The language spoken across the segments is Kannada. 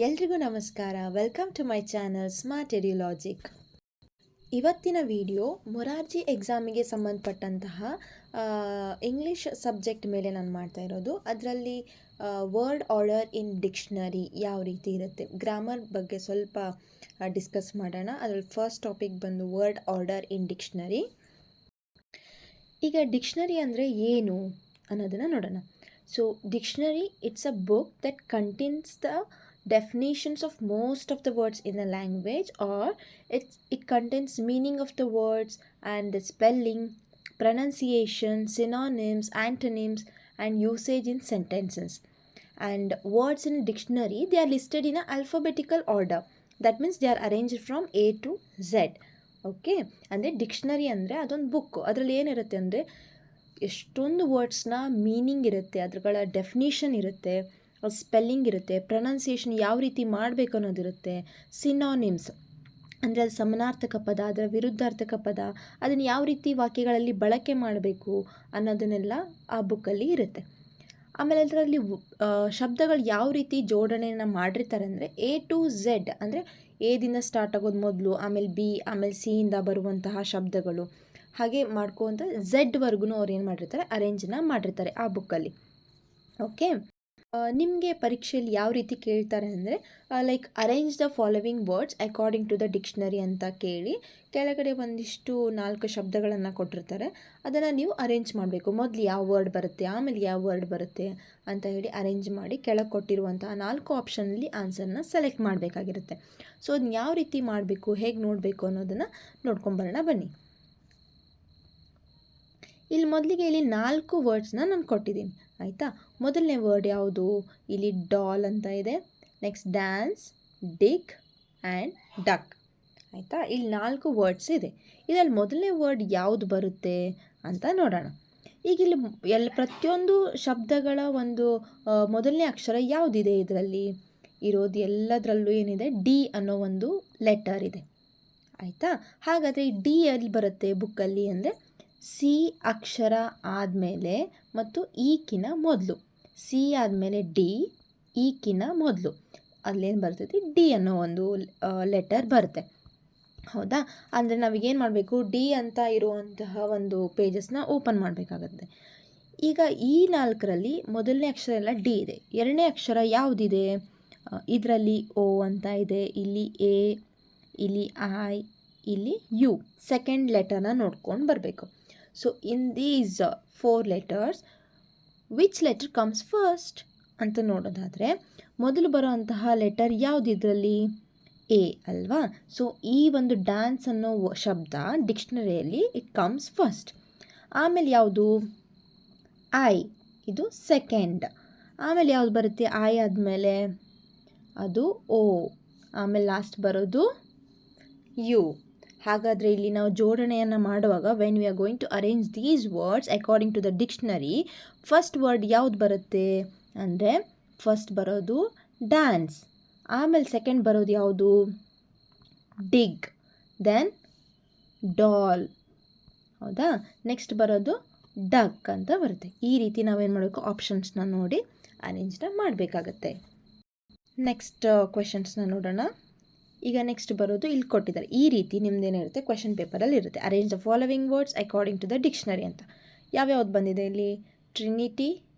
ಎಲ್ರಿಗೂ ನಮಸ್ಕಾರ. Welcome to my channel smart Edulogic. ಇವತ್ತಿನ ವಿಡಿಯೋ ಮೊರಾರ್ಜಿ ಎಕ್ಸಾಮಿಗೆ ಸಂಬಂಧಪಟ್ಟಂತಹ ಇಂಗ್ಲೀಷ್ ಸಬ್ಜೆಕ್ಟ್ ಮೇಲೆ ನಾನು ಮಾಡ್ತಾ ಇರೋದು. ಅದರಲ್ಲಿ ವರ್ಡ್ ಆರ್ಡರ್ ಇನ್ ಡಿಕ್ಷನರಿ ಯಾವ ರೀತಿ ಇರುತ್ತೆ, ಗ್ರಾಮರ್ ಬಗ್ಗೆ ಸ್ವಲ್ಪ ಡಿಸ್ಕಸ್ ಮಾಡೋಣ. ಅದರಲ್ಲಿ ಫಸ್ಟ್ ಟಾಪಿಕ್ ಬಂದು ವರ್ಡ್ ಆರ್ಡರ್ ಇನ್ ಡಿಕ್ಷನರಿ. ಈಗ ಡಿಕ್ಷನರಿ ಅಂದರೆ ಏನು ಅನ್ನೋದನ್ನು ನೋಡೋಣ. So dictionary it's a book that contains the definitions of most of the words in a language, or it contains meaning of the words and the spelling, pronunciation, synonyms, antonyms and usage in sentences. And words in a dictionary, they are listed in a alphabetical order. That means they are arranged from A to Z. Okay, ಅಂದರೆ ಡಿಕ್ಷನರಿ ಅಂದರೆ ಅದೊಂದು ಬುಕ್ಕು. ಅದರಲ್ಲಿ ಏನಿರುತ್ತೆ ಅಂದರೆ ಎಷ್ಟೊಂದು ವರ್ಡ್ಸ್ನ ಮೀನಿಂಗ್ ಇರುತ್ತೆ, ಅದ್ರಗಳ ಡೆಫಿನಿಷನ್ ಇರುತ್ತೆ, ಸ್ಪೆಲ್ಲಿಂಗ್ ಇರುತ್ತೆ, ಪ್ರೊನೌನ್ಸಿಯೇಷನ್ ಯಾವ ರೀತಿ ಮಾಡಬೇಕು ಅನ್ನೋದಿರುತ್ತೆ, ಸಿನಾನಿಮ್ಸ್ ಅಂದರೆ ಅದು ಸಮಾನಾರ್ಥಕ ಪದ, ಅದರ ವಿರುದ್ಧಾರ್ಥಕ ಪದ, ಅದನ್ನು ಯಾವ ರೀತಿ ವಾಕ್ಯಗಳಲ್ಲಿ ಬಳಕೆ ಮಾಡಬೇಕು ಅನ್ನೋದನ್ನೆಲ್ಲ ಆ ಬುಕ್ಕಲ್ಲಿ ಇರುತ್ತೆ. ಆಮೇಲೆ ಅದರಲ್ಲಿ ಶಬ್ದಗಳು ಯಾವ ರೀತಿ ಜೋಡಣೆಯನ್ನು ಮಾಡಿರ್ತಾರೆ ಅಂದರೆ A to Z, ಅಂದರೆ ಎದಿಂದ ಸ್ಟಾರ್ಟ್ ಆಗೋದು ಮೊದಲು, ಆಮೇಲೆ B, ಆಮೇಲೆ ಸಿಯಿಂದ ಬರುವಂತಹ ಶಬ್ದಗಳು, ಹಾಗೆ ಮಾಡ್ಕೊಂತ Z ವರ್ಗೂ ಅವ್ರು ಏನು ಮಾಡಿರ್ತಾರೆ, ಅರೇಂಜನ್ನ ಮಾಡಿರ್ತಾರೆ ಆ ಬುಕ್ಕಲ್ಲಿ. ಓಕೆ, ನಿಮಗೆ ಪರೀಕ್ಷೆಯಲ್ಲಿ ಯಾವ ರೀತಿ ಕೇಳ್ತಾರೆ ಅಂದರೆ like arrange the following words according to the dictionary ಅಂತ ಕೇಳಿ ಕೆಳಗಡೆ ಒಂದಿಷ್ಟು 4 ಶಬ್ದಗಳನ್ನು ಕೊಟ್ಟಿರ್ತಾರೆ. ಅದನ್ನು ನೀವು ಅರೇಂಜ್ ಮಾಡಬೇಕು. ಮೊದಲು ಯಾವ ವರ್ಡ್ ಬರುತ್ತೆ, ಆಮೇಲೆ ಯಾವ ವರ್ಡ್ ಬರುತ್ತೆ ಅಂತ ಹೇಳಿ ಅರೇಂಜ್ ಮಾಡಿ ಕೆಳಗೆ ಕೊಟ್ಟಿರುವಂತಹ 4 ಆಪ್ಷನಲ್ಲಿ ಆನ್ಸರ್ನ ಸೆಲೆಕ್ಟ್ ಮಾಡಬೇಕಾಗಿರುತ್ತೆ. ಸೊ ಅದನ್ನ ಯಾವ ರೀತಿ ಮಾಡಬೇಕು, ಹೇಗೆ ನೋಡಬೇಕು ಅನ್ನೋದನ್ನು ನೋಡ್ಕೊಂಬರೋಣ ಬನ್ನಿ. ಇಲ್ಲಿ ಮೊದಲಿಗೆ ಇಲ್ಲಿ 4 ವರ್ಡ್ಸ್ನ ನಾನು ಕೊಟ್ಟಿದ್ದೀನಿ, ಆಯಿತಾ. ಮೊದಲನೇ ವರ್ಡ್ ಯಾವುದು, ಇಲ್ಲಿ ಡಾಲ್ ಅಂತ ಇದೆ, next dance, dig and duck, ಆಯಿತಾ. ಇಲ್ಲಿ 4 ವರ್ಡ್ಸ್ ಇದೆ. ಇದರಲ್ಲಿ ಮೊದಲನೇ ವರ್ಡ್ ಯಾವುದು ಬರುತ್ತೆ ಅಂತ ನೋಡೋಣ. ಈಗ ಇಲ್ಲಿ ಪ್ರತಿಯೊಂದು ಶಬ್ದಗಳ ಒಂದು ಮೊದಲನೇ ಅಕ್ಷರ ಯಾವುದಿದೆ, ಇದರಲ್ಲಿ ಇರೋದು ಎಲ್ಲದರಲ್ಲೂ ಏನಿದೆ, ಡಿ ಅನ್ನೋ ಒಂದು ಲೆಟರ್ ಇದೆ, ಆಯಿತಾ. ಹಾಗಾದರೆ ಈ ಡಿ ಎಲ್ಲಿ ಬರುತ್ತೆ ಬುಕ್ಕಲ್ಲಿ ಅಂದರೆ ಸಿ ಅಕ್ಷರ ಆದಮೇಲೆ ಮತ್ತು ಈಕಿನ ಮೊದಲು, ಸಿ ಆದಮೇಲೆ ಡಿ, ಈಕಿನ ಮೊದಲು ಅಲ್ಲೇನು ಬರ್ತೈತಿ, ಡಿ ಅನ್ನೋ ಒಂದು ಲೆಟರ್ ಬರುತ್ತೆ, ಹೌದಾ. ಅಂದರೆ ನಾವೀಗೇನು ಮಾಡಬೇಕು, ಡಿ ಅಂತ ಇರುವಂತಹ ಒಂದು ಪೇಜಸ್ನ ಓಪನ್ ಮಾಡಬೇಕಾಗತ್ತೆ. ಈಗ ಈ 4ರಲ್ಲಿ ಮೊದಲನೇ ಅಕ್ಷರ ಎಲ್ಲ ಡಿ ಇದೆ, ಎರಡನೇ ಅಕ್ಷರ ಯಾವುದಿದೆ, ಇದರಲ್ಲಿ ಓ ಅಂತ ಇದೆ, ಇಲ್ಲಿ ಎ, ಇಲ್ಲಿ ಐ, ಇಲ್ಲಿ ಯು, ಸೆಕೆಂಡ್ ಲೆಟರ್ನ ನೋಡ್ಕೊಂಡು ಬರಬೇಕು. So in these 4 letters which letter comes first ಅಂತ ನೋಡೋದಾದರೆ ಮೊದಲು ಬರೋವಂತಹ ಲೆಟರ್ ಯಾವುದು ಇದರಲ್ಲಿ, ಎ ಅಲ್ವಾ. ಸೊ ಈ ಒಂದು ಡ್ಯಾನ್ಸ್ ಅನ್ನೋ ಶಬ್ದ ಡಿಕ್ಷನರಿಯಲ್ಲಿ ಇಟ್ ಕಮ್ಸ್ ಫಸ್ಟ್. ಆಮೇಲೆ ಯಾವುದು, ಐ, ಇದು ಸೆಕೆಂಡ್. ಆಮೇಲೆ ಯಾವುದು ಬರುತ್ತೆ, ಐ ಆದಮೇಲೆ ಅದು ಓ, ಆಮೇಲೆ ಲಾಸ್ಟ್ ಬರೋದು ಯು. ಹಾಗಾದರೆ ಇಲ್ಲಿ ನಾವು ಜೋಡಣೆಯನ್ನು ಮಾಡುವಾಗ when we are going to arrange these words according to the dictionary, first word ಯಾವುದು ಬರುತ್ತೆ ಅಂದರೆ ಫಸ್ಟ್ ಬರೋದು ಡ್ಯಾನ್ಸ್, ಆಮೇಲೆ ಸೆಕೆಂಡ್ ಬರೋದು ಯಾವುದು, ಡಿಗ್, ದೆನ್ ಡಾಲ್, ಹೌದಾ. ನೆಕ್ಸ್ಟ್ ಬರೋದು ಡಕ್ ಅಂತ ಬರುತ್ತೆ. ಈ ರೀತಿ ನಾವೇನು ಮಾಡಬೇಕು, ಆಪ್ಷನ್ಸ್ನ ನೋಡಿ ಅರೇಂಜ್ನ ಮಾಡಬೇಕಾಗತ್ತೆ. ನೆಕ್ಸ್ಟ್ ಕ್ವೆಶನ್ಸ್ನ ನೋಡೋಣ. ಈಗ ನೆಕ್ಸ್ಟ್ ಬರೋದು ಇಲ್ಲಿ ಕೊಟ್ಟಿದ್ದಾರೆ, ಈ ರೀತಿ ನಿಮ್ದೇನಿರುತ್ತೆ ಕ್ವೆಶನ್ ಪೇಪರಲ್ಲಿ ಇರುತ್ತೆ, arrange the following words according to the dictionary ಅಂತ. ಯಾವ್ಯಾವ್ದು ಬಂದಿದೆ ಇಲ್ಲಿ, trinity,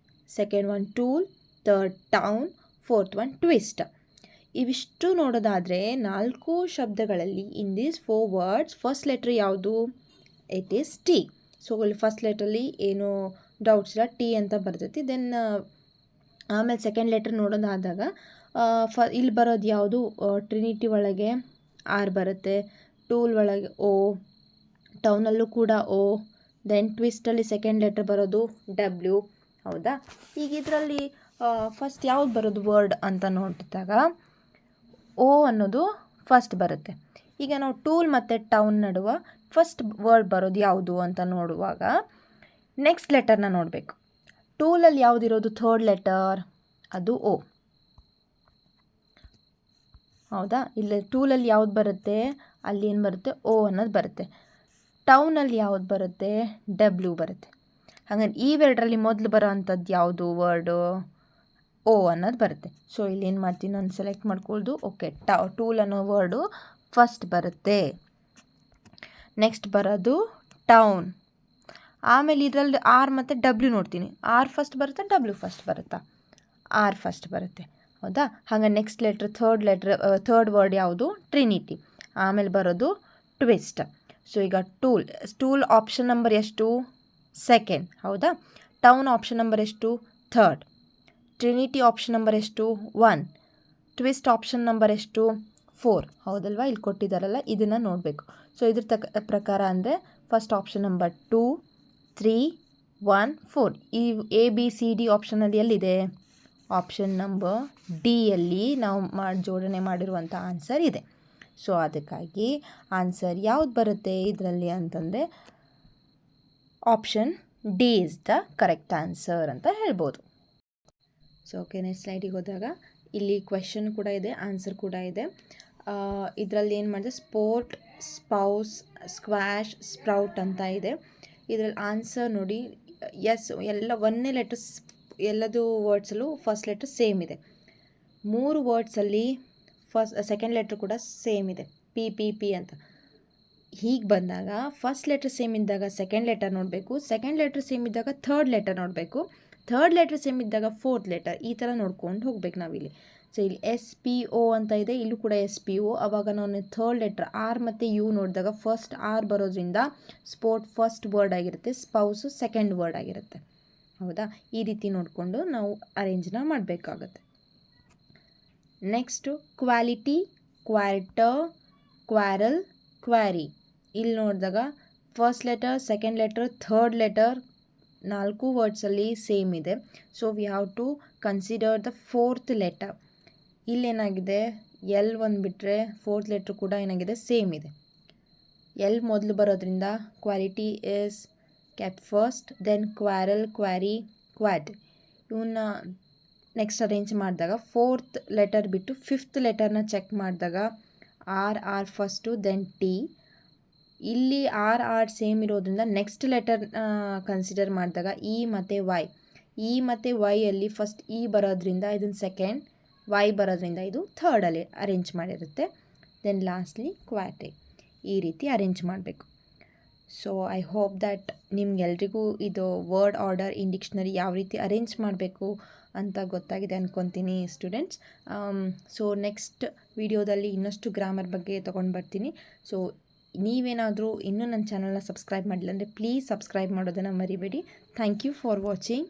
second one tool, third town, fourth one twist. ಇವಿಷ್ಟು ನೋಡೋದಾದರೆ 4 ಶಬ್ದಗಳಲ್ಲಿ in these 4 words first letter ಯಾವುದು, ಇಟ್ ಈಸ್ ಟಿ. ಸೊ ಇಲ್ಲಿ ಫಸ್ಟ್ ಲೆಟ್ರಲ್ಲಿ ಏನು ಡೌಟ್ಸ್ ಇಲ್ಲ, ಟಿ ಅಂತ ಬರ್ತೈತಿ. ದೆನ್ ಆಮೇಲೆ ಸೆಕೆಂಡ್ ಲೆಟ್ರ್ ನೋಡೋದಾದಾಗ ಇಲ್ಲಿ ಬರೋದು ಯಾವುದು, ಟ್ರಿನಿಟಿ ಒಳಗೆ ಆರ್ ಬರುತ್ತೆ, ಟೂಲ್ ಒಳಗೆ ಓ, ಟೌನಲ್ಲೂ ಕೂಡ ಓ, ದೆನ್ ಟ್ವಿಸ್ಟಲ್ಲಿ ಸೆಕೆಂಡ್ ಲೆಟರ್ ಬರೋದು ಡಬ್ಲ್ಯೂ, ಹೌದಾ. ಈಗ ಇದರಲ್ಲಿ ಫಸ್ಟ್ ಯಾವುದು ಬರೋದು ವರ್ಡ್ ಅಂತ ನೋಡಿದಾಗ ಓ ಅನ್ನೋದು ಫಸ್ಟ್ ಬರುತ್ತೆ. ಈಗ ನಾವು ಟೂಲ್ ಮತ್ತು ಟೌನ್ ನಡುವೆ ಫಸ್ಟ್ ವರ್ಡ್ ಬರೋದು ಯಾವುದು ಅಂತ ನೋಡುವಾಗ ನೆಕ್ಸ್ಟ್ ಲೆಟರ್ನ ನೋಡಬೇಕು. ಟೂಲಲ್ಲಿ ಯಾವುದಿರೋದು ಥರ್ಡ್ ಲೆಟರ್, ಅದು ಓ, ಹೌದಾ. ಇಲ್ಲಿ ಟೂಲಲ್ಲಿ ಯಾವ್ದು ಬರುತ್ತೆ, ಅಲ್ಲಿ ಏನು ಬರುತ್ತೆ, ಓ ಅನ್ನೋದು ಬರುತ್ತೆ. ಟೌನಲ್ಲಿ ಯಾವ್ದು ಬರುತ್ತೆ, ಡಬ್ಲ್ಯೂ ಬರುತ್ತೆ. ಹಾಗಾಗಿ ಇವೆರಡರಲ್ಲಿ ಮೊದಲು ಬರೋ ಅಂಥದ್ದು ಯಾವುದು ವರ್ಡು, ಓ ಓ ಅನ್ನೋದು ಬರುತ್ತೆ. ಸೊ ಇಲ್ಲಿ ಏನು ಮಾಡ್ತೀನಿ ನಾನು ಸೆಲೆಕ್ಟ್ ಮಾಡ್ಕೊಳ್ದು. ಓಕೆ, ಟೂಲ್ ಅನ್ನೋ ವರ್ಡು ಫಸ್ಟ್ ಬರುತ್ತೆ. ನೆಕ್ಸ್ಟ್ ಬರೋದು ಟೌನ್. ಆಮೇಲೆ ಇದರಲ್ಲಿ ಆರ್ ಮತ್ತು ಡಬ್ಲ್ಯೂ ನೋಡ್ತೀನಿ. ಆರ್ ಫಸ್ಟ್ ಬರುತ್ತಾ, ಡಬ್ಲ್ಯೂ ಫಸ್ಟ್ ಬರುತ್ತಾ? ಆರ್ ಫಸ್ಟ್ ಬರುತ್ತೆ, ಹೌದಾ? ಹಾಗೆ ನೆಕ್ಸ್ಟ್ ಥರ್ಡ್ ವರ್ಡ್ ಯಾವುದು? ಟ್ರಿನಿಟಿ. ಆಮೇಲೆ ಬರೋದು ಟ್ವಿಸ್ಟ್. ಸೊ ಈಗ ಟೂಲ್ ಆಪ್ಷನ್ ನಂಬರ್ ಎಷ್ಟು? ಸೆಕೆಂಡ್, ಹೌದಾ? ಟೌನ್ ಆಪ್ಷನ್ ನಂಬರ್ ಎಷ್ಟು? ಥರ್ಡ್. ಟ್ರಿನಿಟಿ ಆಪ್ಷನ್ ನಂಬರ್ ಎಷ್ಟು? 1. ಟ್ವಿಸ್ಟ್ ಆಪ್ಷನ್ ನಂಬರ್ ಎಷ್ಟು? 4, ಹೌದಲ್ವಾ? ಇಲ್ಲಿ ಕೊಟ್ಟಿದ್ದಾರಲ್ಲ, ಇದನ್ನು ನೋಡಬೇಕು. ಸೊ ಇದ್ರ ಪ್ರಕಾರ ಅಂದರೆ ಫಸ್ಟ್ ಆಪ್ಷನ್ ನಂಬರ್ 2, 3, 1, 4. ಈ ABCD ಆಪ್ಷನಲ್ಲಿ ಎಲ್ಲಿದೆ? ಆಪ್ಷನ್ ನಂಬರ್ ಡಿಯಲ್ಲಿ ನಾವು ಜೋಡಣೆ ಮಾಡಿರುವಂಥ ಆನ್ಸರ್ ಇದೆ. ಸೊ ಅದಕ್ಕಾಗಿ ಆನ್ಸರ್ ಯಾವ್ದು ಬರುತ್ತೆ ಇದರಲ್ಲಿ ಅಂತಂದರೆ option D is the correct answer ಅಂತ ಹೇಳ್ಬೋದು. ಸೊ ಓಕೆ, ನೆಕ್ಸ್ಟ್ ಸ್ಲೈಡಿಗೆ ಹೋದಾಗ ಇಲ್ಲಿ ಕ್ವೆಶನ್ ಕೂಡ ಇದೆ, ಆನ್ಸರ್ ಕೂಡ ಇದೆ. ಇದರಲ್ಲಿ ಏನು ಮಾಡಿದೆ? ಸ್ಪೋರ್ಟ್, ಸ್ಪೌಸ್, ಸ್ಕ್ವಾಶ್, ಸ್ಪ್ರೌಟ್ ಅಂತ ಇದೆ. ಇದರಲ್ಲಿ ಆನ್ಸರ್ ನೋಡಿ, ಎಸ್ ಎಲ್ಲ ಒಂದೇ ಲೆಟರ್ಸ್, ಎಲ್ಲದು ವರ್ಡ್ಸಲ್ಲೂ ಫಸ್ಟ್ ಲೆಟರ್ ಸೇಮ್ ಇದೆ. 3 ವರ್ಡ್ಸಲ್ಲಿ ಸೆಕೆಂಡ್ ಲೆಟ್ರ್ ಕೂಡ ಸೇಮ್ ಇದೆ, ಪಿ ಅಂತ. ಹೀಗೆ ಬಂದಾಗ ಫಸ್ಟ್ ಲೆಟರ್ ಸೇಮ್ ಇದ್ದಾಗ ಸೆಕೆಂಡ್ ಲೆಟರ್ ನೋಡಬೇಕು, ಸೆಕೆಂಡ್ ಲೆಟರ್ ಸೇಮ್ ಇದ್ದಾಗ ಥರ್ಡ್ ಲೆಟರ್ ನೋಡಬೇಕು, ಥರ್ಡ್ ಲೆಟರ್ ಸೇಮ್ ಇದ್ದಾಗ ಫೋರ್ತ್ ಲೆಟರ್, ಈ ಥರ ನೋಡ್ಕೊಂಡು ಹೋಗ್ಬೇಕು ನಾವಿಲ್ಲಿ. ಸೊ ಇಲ್ಲಿ SPO ಅಂತ ಇದೆ, ಇಲ್ಲೂ ಕೂಡ SPO. ಆವಾಗ ನಾನು ಥರ್ಡ್ ಲೆಟರ್ ಆರ್ ಮತ್ತು ಯು ನೋಡಿದಾಗ ಫಸ್ಟ್ ಆರ್ ಬರೋದ್ರಿಂದ ಸ್ಪೋರ್ಟ್ ಫಸ್ಟ್ ವರ್ಡ್ ಆಗಿರುತ್ತೆ, ಸ್ಪೌಸು ಸೆಕೆಂಡ್ ವರ್ಡ್ ಆಗಿರುತ್ತೆ, ಹೌದಾ? ಈ ರೀತಿ ನೋಡಿಕೊಂಡು ನಾವು ಅರೇಂಜ್ನ ಮಾಡಬೇಕಾಗತ್ತೆ. Next quality, quarter, quarrel, quarry. ಇಲ್ಲಿ ನೋಡಿದಾಗ first letter, second letter, third letter 4 ವರ್ಡ್ಸಲ್ಲಿ ಸೇಮ್ ಇದೆ. So we have to consider the fourth letter. ಇಲ್ಲೇನಾಗಿದೆ, ಎಲ್ ಒಂದು ಬಿಟ್ಟರೆ ಫೋರ್ತ್ ಲೆಟ್ರ್ ಕೂಡ ಏನಾಗಿದೆ, ಸೇಮ್ ಇದೆ. ಎಲ್ ಮೊದಲು ಬರೋದ್ರಿಂದ quality is kept first, then quarrel, quarry, quad. ಇವನ್ನ ನೆಕ್ಸ್ಟ್ ಅರೇಂಜ್ ಮಾಡಿದಾಗ ಫೋರ್ತ್ ಲೆಟರ್ ಬಿಟ್ಟು ಫಿಫ್ತ್ ಲೆಟರ್ನ ಚೆಕ್ ಮಾಡಿದಾಗ ಆರ್ ಫಸ್ಟು, ದೆನ್ ಟಿ. ಇಲ್ಲಿ ಆರ್ ಸೇಮ್ ಇರೋದ್ರಿಂದ ನೆಕ್ಸ್ಟ್ ಲೆಟರ್ ಕನ್ಸಿಡರ್ ಮಾಡಿದಾಗ ಇ ಮತ್ತು ವೈ. ಇ ಮತ್ತು ವೈಯಲ್ಲಿ ಫಸ್ಟ್ ಇ ಬರೋದ್ರಿಂದ ಇದನ್ನು ಸೆಕೆಂಡ್, ವೈ ಬರೋದ್ರಿಂದ ಇದು ಥರ್ಡಲ್ಲಿ ಅರೇಂಜ್ ಮಾಡಿರುತ್ತೆ. Then lastly quarter. ಈ ರೀತಿ ಅರೇಂಜ್ ಮಾಡಬೇಕು. ಸೊ ಐ ಹೋಪ್ ದ್ಯಾಟ್ ನಿಮ್ಗೆಲ್ರಿಗೂ ಇದು ವರ್ಡ್ ಆರ್ಡರ್ ಇನ್ ಡಿಕ್ಷನರಿ ಯಾವ ರೀತಿ ಅರೇಂಜ್ ಮಾಡಬೇಕು ಅಂತ ಗೊತ್ತಾಗಿದೆ ಅಂದ್ಕೊತೀನಿ ಸ್ಟೂಡೆಂಟ್ಸ್. ಸೊ ನೆಕ್ಸ್ಟ್ ವಿಡಿಯೋದಲ್ಲಿ ಇನ್ನಷ್ಟು ಗ್ರಾಮರ್ ಬಗ್ಗೆ ತೊಗೊಂಡು ಬರ್ತೀನಿ. ಸೊ ನೀವೇನಾದರೂ ಇನ್ನೂ ನನ್ನ ಚಾನಲ್ನ ಸಬ್ಸ್ಕ್ರೈಬ್ ಮಾಡಿಲ್ಲ ಅಂದರೆ ಪ್ಲೀಸ್ ಸಬ್ಸ್ಕ್ರೈಬ್ ಮಾಡೋದನ್ನು ಮರಿಬೇಡಿ. Thank you for watching.